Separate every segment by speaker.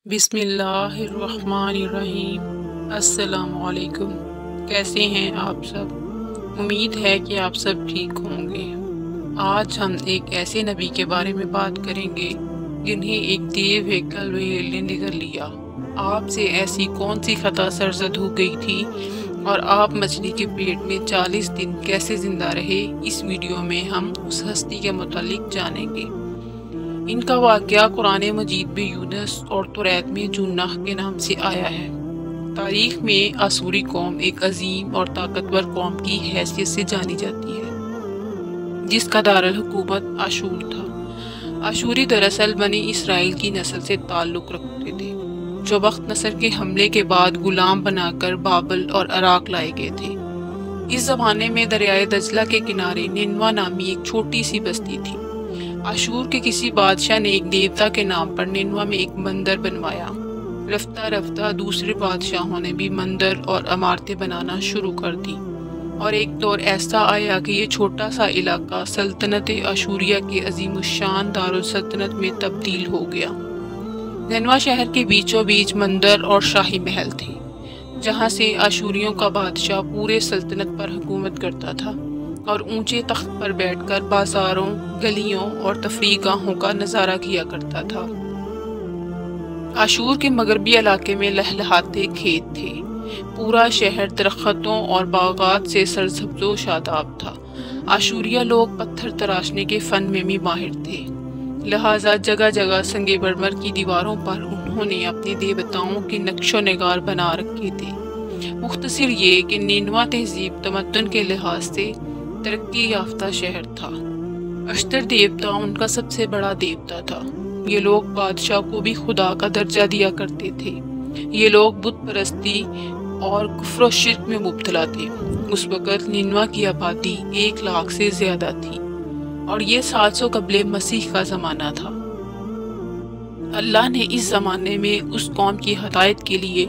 Speaker 1: بسم اللہ الرحمن الرحیم۔ السلام علیکم۔ کیسے ہیں آپ سب؟ امید ہے کہ آپ سب ٹھیک ہوں گے۔ آج ہم ایک ایسے نبی کے بارے میں بات کریں گے جنہیں ایک دیو ہیکل وہیل نے نگل لیا۔ آپ سے ایسی کون سی خطا سرزد ہو گئی تھی اور آپ مچھلی کے پیٹ میں 40 دن کیسے زندہ رہے؟ اس ویڈیو میں ہم اس ہستی کے متعلق جانیں گے۔ ان کا واقعہ قرآن مجید میں یونس اور توریت میں جونہ کے نام سے آیا ہے۔ تاریخ میں آشوری قوم ایک عظیم اور طاقتور قوم کی حیثیت سے جانی جاتی ہے، جس کا دارالحکومت آشور تھا۔ آشوری دراصل بنی اسرائیل کی نسل سے تعلق رکھتے تھے، جو بخت نصر کے حملے کے بعد غلام بنا کر بابل اور عراق لائے گئے تھے۔ اس زمانے میں دریائے دجلہ کے کنارے نینوا نامی ایک چھوٹی سی بستی تھی۔ آشور کے کسی بادشاہ نے ایک دیوتا کے نام پر نینوا میں ایک مندر بنوایا۔ رفتہ رفتہ دوسرے بادشاہوں نے بھی مندر اور عمارتیں بنانا شروع کر دی، اور ایک دور ایسا آیا کہ یہ چھوٹا سا علاقہ سلطنت آشوریہ کے عظیم الشان دارالسلطنت میں تبدیل ہو گیا۔ نینوا شہر کے بیچوں بیچ مندر اور شاہی محل تھے، جہاں سے آشوریوں کا بادشاہ پورے سلطنت پر حکومت کرتا تھا اور اونچے تخت پر بیٹھ کر بازاروں، گلیوں اور تفریح گاہوں کا نظارہ کیا کرتا تھا۔ آشور کے مغربی علاقے میں لہلہاتے کھیت تھے۔ پورا شہر درختوں اور باغات سے سرسبز و شاداب تھا۔ آشوریہ لوگ پتھر تراشنے کے فن میں بھی ماہر تھے، لہٰذا جگہ جگہ سنگ مرمر کی دیواروں پر انہوں نے اپنے دیوتاؤں کے نقش و نگار بنا رکھے تھے۔ مختصر یہ کہ نینوا تہذیب تمدن کے لحاظ سے ترقی یافتہ شہر تھا۔ اشتر دیوتا ان کا سب سے بڑا دیوتا تھا۔ یہ لوگ بادشاہ کو بھی خدا کا درجہ دیا کرتے تھے۔ یہ لوگ بت پرستی اور کفر و شرک میں مبتلا تھے۔ اس وقت نینوا کی آبادی 1 لاکھ سے زیادہ تھی، اور یہ 700 قبل مسیح کا زمانہ تھا۔ اللہ نے اس زمانے میں اس قوم کی ہدایت کے لیے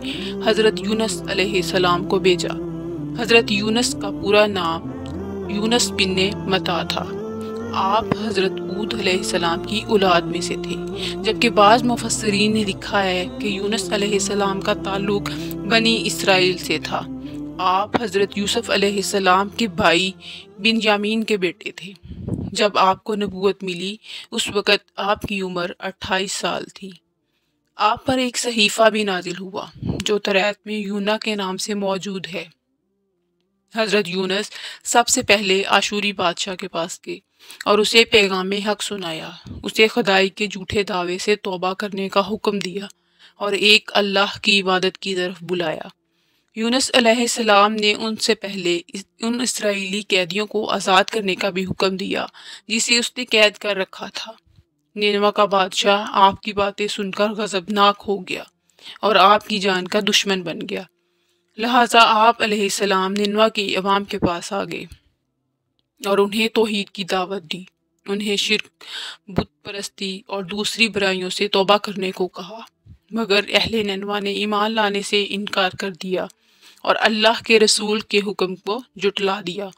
Speaker 1: حضرت یونس علیہ السلام کو بھیجا۔ حضرت یونس کا پورا نام یونس بن متی تھا۔ آپ حضرت ہود علیہ السلام کی اولاد میں سے تھے، جبکہ بعض مفسرین نے لکھا ہے کہ یونس علیہ السلام کا تعلق بنی اسرائیل سے تھا۔ آپ حضرت یوسف علیہ السلام کے بھائی بنیامین کے بیٹے تھے۔ جب آپ کو نبوت ملی، اس وقت آپ کی عمر 28 سال تھی۔ آپ پر ایک صحیفہ بھی نازل ہوا، جو توریت میں یونہ کے نام سے موجود ہے۔ حضرت یونس سب سے پہلے آشوری بادشاہ کے پاس گئے اور اسے پیغام حق سنایا۔ اسے خدائی کے جھوٹے دعوے سے توبہ کرنے کا حکم دیا اور ایک اللہ کی عبادت کی طرف بلایا۔ یونس علیہ السلام نے ان سے پہلے ان اسرائیلی قیدیوں کو آزاد کرنے کا بھی حکم دیا جسے اس نے قید کر رکھا تھا۔ نینوا کا بادشاہ آپ کی باتیں سن کر غضبناک ہو گیا اور آپ کی جان کا دشمن بن گیا، لہٰذا آپ علیہ السلام نینوا کی عوام کے پاس آ گئے اور انہیں توحید کی دعوت دی۔ انہیں شرک، بت پرستی اور دوسری برائیوں سے توبہ کرنے کو کہا، مگر اہل نینوا نے ایمان لانے سے انکار کر دیا اور اللہ کے رسول کے حکم کو جھٹلا دیا۔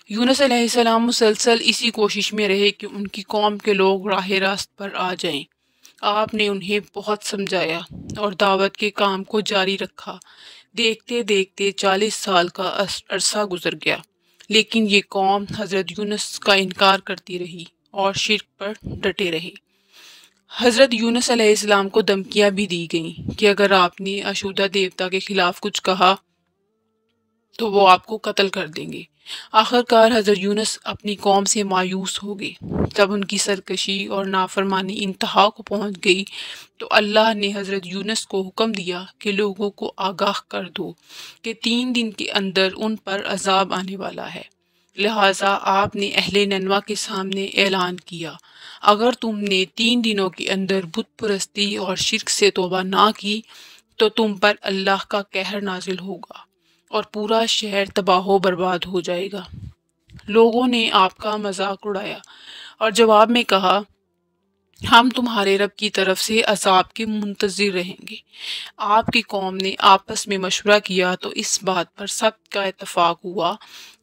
Speaker 1: یونس علیہ السلام مسلسل اسی کوشش میں رہے کہ ان کی قوم کے لوگ راہ راست پر آ جائیں۔ آپ نے انہیں بہت سمجھایا اور دعوت کے کام کو جاری رکھا۔ دیکھتے دیکھتے 40 سال کا عرصہ گزر گیا، لیکن یہ قوم حضرت یونس کا انکار کرتی رہی اور شرک پر ڈٹے رہے۔ حضرت یونس علیہ السلام کو دھمکیاں بھی دی گئیں کہ اگر آپ نے اشودہ دیوتا کے خلاف کچھ کہا تو وہ آپ کو قتل کر دیں گے۔ آخرکار حضرت یونس اپنی قوم سے مایوس ہو گئے۔ جب ان کی سرکشی اور نافرمانی انتہا کو پہنچ گئی تو اللہ نے حضرت یونس کو حکم دیا کہ لوگوں کو آگاہ کر دو کہ 3 دن کے اندر ان پر عذاب آنے والا ہے۔ لہٰذا آپ نے اہل نینوا کے سامنے اعلان کیا، اگر تم نے 3 دنوں کے اندر بت پرستی اور شرک سے توبہ نہ کی تو تم پر اللہ کا قہر نازل ہوگا اور پورا شہر تباہ و برباد ہو جائے گا۔ لوگوں نے آپ کا مذاق اڑایا اور جواب میں کہا، ہم تمہارے رب کی طرف سے عذاب کے منتظر رہیں گے۔ آپ کی قوم نے آپس میں مشورہ کیا تو اس بات پر سب کا اتفاق ہوا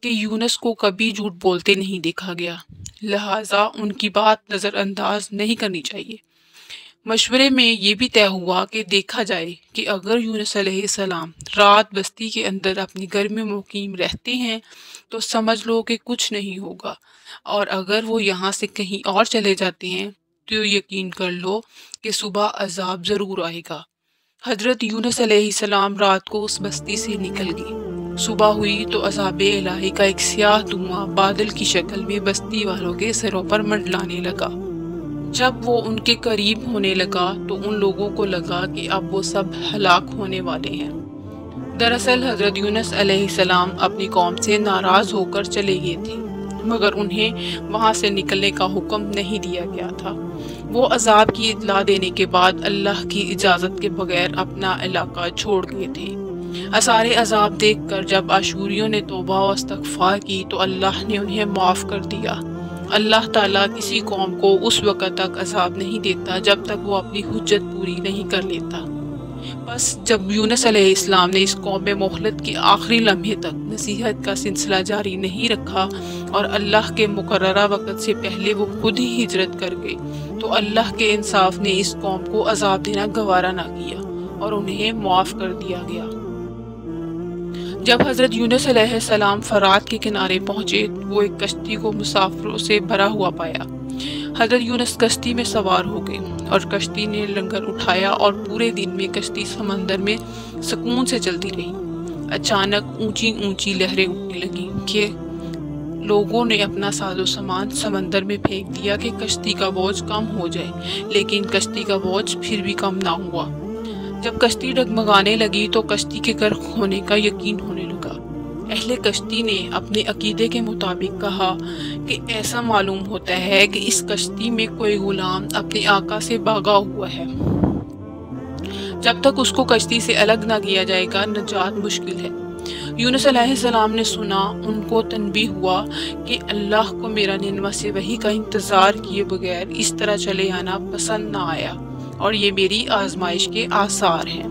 Speaker 1: کہ یونس کو کبھی جھوٹ بولتے نہیں دیکھا گیا، لہٰذا ان کی بات نظر انداز نہیں کرنی چاہیے۔ مشورے میں یہ بھی طے ہوا کہ دیکھا جائے کہ اگر یونس علیہ السلام رات بستی کے اندر اپنی گھر میں مقیم رہتے ہیں تو سمجھ لو کہ کچھ نہیں ہوگا، اور اگر وہ یہاں سے کہیں اور چلے جاتے ہیں تو یقین کر لو کہ صبح عذاب ضرور آئے گا۔ حضرت یونس علیہ السلام رات کو اس بستی سے نکل گئے۔ صبح ہوئی تو عذاب الہی کا ایک سیاہ دھواں بادل کی شکل میں بستی والوں کے سروں پر منڈلانے لگا۔ جب وہ ان کے قریب ہونے لگا تو ان لوگوں کو لگا کہ اب وہ سب ہلاک ہونے والے ہیں۔ دراصل حضرت یونس علیہ السلام اپنی قوم سے ناراض ہو کر چلے گئے تھے، مگر انہیں وہاں سے نکلنے کا حکم نہیں دیا گیا تھا۔ وہ عذاب کی اطلاع دینے کے بعد اللہ کی اجازت کے بغیر اپنا علاقہ چھوڑ گئے تھے۔ آثار عذاب دیکھ کر جب اشوریوں نے توبہ و استغفار کی تو اللہ نے انہیں معاف کر دیا۔ اللہ تعالیٰ کسی قوم کو اس وقت تک عذاب نہیں دیتا جب تک وہ اپنی حجت پوری نہیں کر لیتا۔ بس جب یونس علیہ السلام نے اس قوم میں مہلت کے آخری لمحے تک نصیحت کا سلسلہ جاری نہیں رکھا اور اللہ کے مقررہ وقت سے پہلے وہ خود ہی ہجرت کر گئے تو اللہ کے انصاف نے اس قوم کو عذاب دینا گوارا نہ کیا اور انہیں معاف کر دیا گیا۔ جب حضرت یونس علیہ السلام فرات کے کنارے پہنچے وہ ایک کشتی کو مسافروں سے بھرا ہوا پایا۔ حضرت یونس کشتی میں سوار ہو گئے اور کشتی نے لنگر اٹھایا اور پورے دن میں کشتی سمندر میں سکون سے چلتی رہی۔ اچانک اونچی اونچی لہریں اٹھنے لگیں کہ لوگوں نے اپنا ساز و سامان سمندر میں پھینک دیا کہ کشتی کا بوجھ کم ہو جائے، لیکن کشتی کا بوجھ پھر بھی کم نہ ہوا۔ جب کشتی ڈگمگانے لگی تو کشتی کے غرق ہونے کا یقین ہونے لگا۔ اہل کشتی نے اپنے عقیدے کے مطابق کہا کہ ایسا معلوم ہوتا ہے کہ اس کشتی میں کوئی غلام اپنے آقا سے بھاگا ہوا ہے۔ جب تک اس کو کشتی سے الگ نہ کیا جائے گا نجات مشکل ہے۔ یونس علیہ السلام نے سنا، ان کو تنبیہ ہوا کہ اللہ کو میرا ننوہ سے وحی کا انتظار کیے بغیر اس طرح چلے آنا پسند نہ آیا اور یہ میری آزمائش کے آثار ہیں۔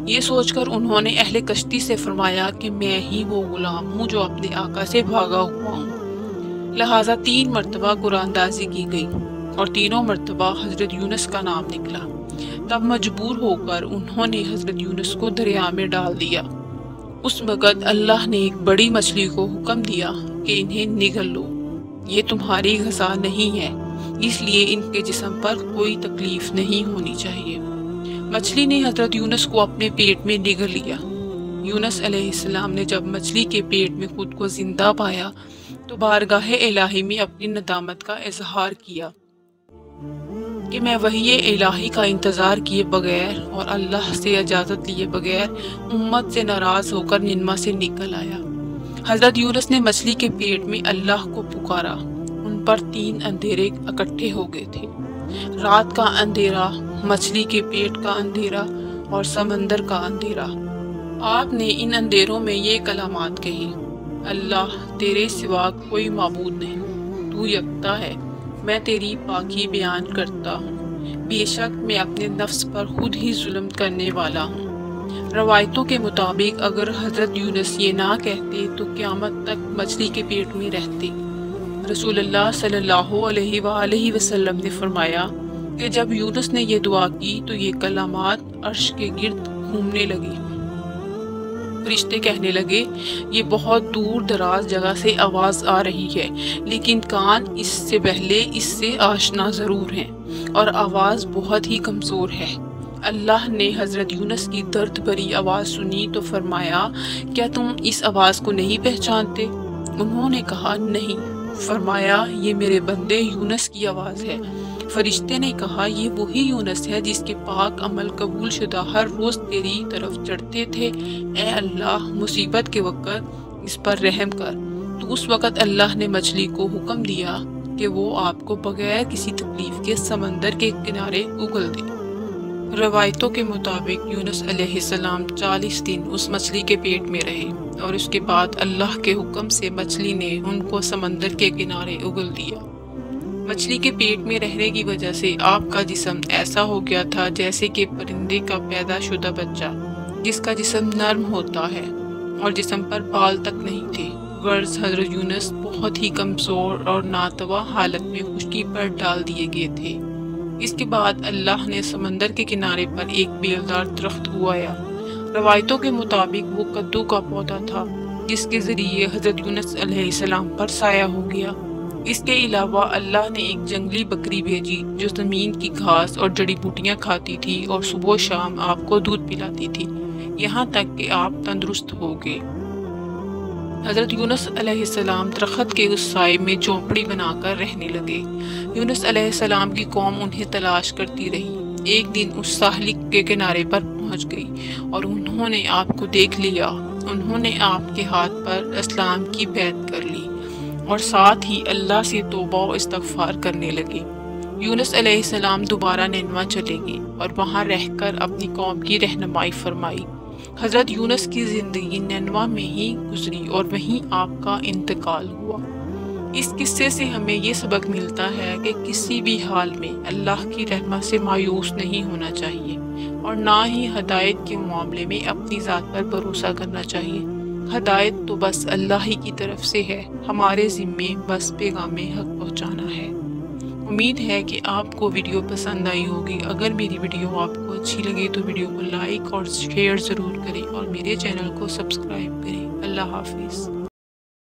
Speaker 1: یہ سوچ کر انہوں نے اہل کشتی سے فرمایا کہ میں ہی وہ غلام ہوں جو اپنے آقا سے بھاگا ہوا ہوں۔ لہٰذا 3 مرتبہ قرآن دازی کی گئی اور تینوں مرتبہ حضرت یونس کا نام نکلا۔ تب مجبور ہو کر انہوں نے حضرت یونس کو دریا میں ڈال دیا۔ اس وقت اللہ نے ایک بڑی مچھلی کو حکم دیا کہ انہیں نگل لو، یہ تمہاری غذا نہیں ہے، اس لیے ان کے جسم پر کوئی تکلیف نہیں ہونی چاہیے۔ مچھلی نے حضرت یونس کو اپنے پیٹ میں نگل لیا۔ یونس علیہ السلام نے جب مچھلی کے پیٹ میں خود کو زندہ پایا تو بارگاہ الہی میں اپنی ندامت کا اظہار کیا کہ میں وحی الہی کا انتظار کیے بغیر اور اللہ سے اجازت لیے بغیر امت سے ناراض ہو کر ننما سے نکل آیا۔ حضرت یونس نے مچھلی کے پیٹ میں اللہ کو پکارا۔ ان پر 3 اندھیرے اکٹھے ہو گئے تھے، رات کا اندھیرا، مچھلی کے پیٹ کا اندھیرا اور سمندر کا اندھیرا۔ آپ نے ان اندھیروں میں یہ کلمات کہی: اللہ تیرے سوا کوئی معبود نہیں، تو یکتا ہے، میں تیری پاکی بیان کرتا ہوں، بے شک میں اپنے نفس پر خود ہی ظلم کرنے والا ہوں۔ روایتوں کے مطابق اگر حضرت یونس یہ نہ کہتے تو قیامت تک مچھلی کے پیٹ میں رہتے۔ رسول اللہ صلی اللہ علیہ وآلہ وسلم نے فرمایا کہ جب یونس نے یہ دعا کی تو یہ کلمات عرش کے گرد گھومنے لگی۔ فرشتے کہنے لگے، یہ بہت دور دراز جگہ سے آواز آ رہی ہے، لیکن کان اس سے پہلے اس سے آشنا ضرور ہیں اور آواز بہت ہی کمزور ہے۔ اللہ نے حضرت یونس کی درد بھری آواز سنی تو فرمایا، کیا تم اس آواز کو نہیں پہچانتے؟ انہوں نے کہا نہیں۔ فرمایا، یہ میرے بندے یونس کی آواز ہے۔ فرشتے نے کہا، یہ وہی یونس ہے جس کے پاک عمل قبول شدہ ہر روز تیری طرف چڑھتے تھے۔ اے اللہ، مصیبت کے وقت اس پر رحم کر۔ تو اس وقت اللہ نے مچھلی کو حکم دیا کہ وہ آپ کو بغیر کسی تکلیف کے سمندر کے کنارے اگل دے۔ روایتوں کے مطابق یونس علیہ السلام 40 دن اس مچھلی کے پیٹ میں رہے اور اس کے بعد اللہ کے حکم سے مچھلی نے ان کو سمندر کے کنارے اگل دیا۔ مچھلی کے پیٹ میں رہنے کی وجہ سے آپ کا جسم ایسا ہو گیا تھا جیسے کہ پرندے کا پیدا شدہ بچہ، جس کا جسم نرم ہوتا ہے اور جسم پر بال تک نہیں تھے۔ غرض حضرت یونس بہت ہی کمزور اور ناتواں حالت میں خشکی پر ڈال دیے گئے تھے۔ اس کے بعد اللہ نے سمندر کے کنارے پر ایک بیلدار درخت اگایا۔ روایتوں کے مطابق وہ کدو کا پودا تھا جس کے ذریعے حضرت یونس علیہ السلام پر سایہ ہو گیا۔ اس کے علاوہ اللہ نے ایک جنگلی بکری بھیجی جو زمین کی گھاس اور جڑی بوٹیاں کھاتی تھی اور صبح و شام آپ کو دودھ پلاتی تھی، یہاں تک کہ آپ تندرست ہو گئے۔ حضرت یونس علیہ السلام درخت کے اس سائے میں جھونپڑی بنا کر رہنے لگے۔ یونس علیہ السلام کی قوم انہیں تلاش کرتی رہی۔ ایک دن اس ساحل کے کنارے پر پہنچ گئی اور انہوں نے آپ کو دیکھ لیا۔ انہوں نے آپ کے ہاتھ پر اسلام کی بیعت کر لی اور ساتھ ہی اللہ سے توبہ و استغفار کرنے لگے۔ یونس علیہ السلام دوبارہ نینوا چلے گئے اور وہاں رہ کر اپنی قوم کی رہنمائی فرمائی۔ حضرت یونس کی زندگی نینوا میں ہی گزری اور وہیں آپ کا انتقال ہوا۔ اس قصے سے ہمیں یہ سبق ملتا ہے کہ کسی بھی حال میں اللہ کی رحمت سے مایوس نہیں ہونا چاہیے اور نہ ہی ہدایت کے معاملے میں اپنی ذات پر بھروسہ کرنا چاہیے۔ ہدایت تو بس اللہ ہی کی طرف سے ہے، ہمارے ذمے بس پیغام حق پہنچانا ہے۔ امید ہے کہ آپ کو ویڈیو پسند آئی ہوگی۔ اگر میری ویڈیو آپ کو اچھی لگے تو ویڈیو کو لائک اور شیئر ضرور کریں اور میرے چینل کو سبسکرائب کریں۔ اللہ حافظ۔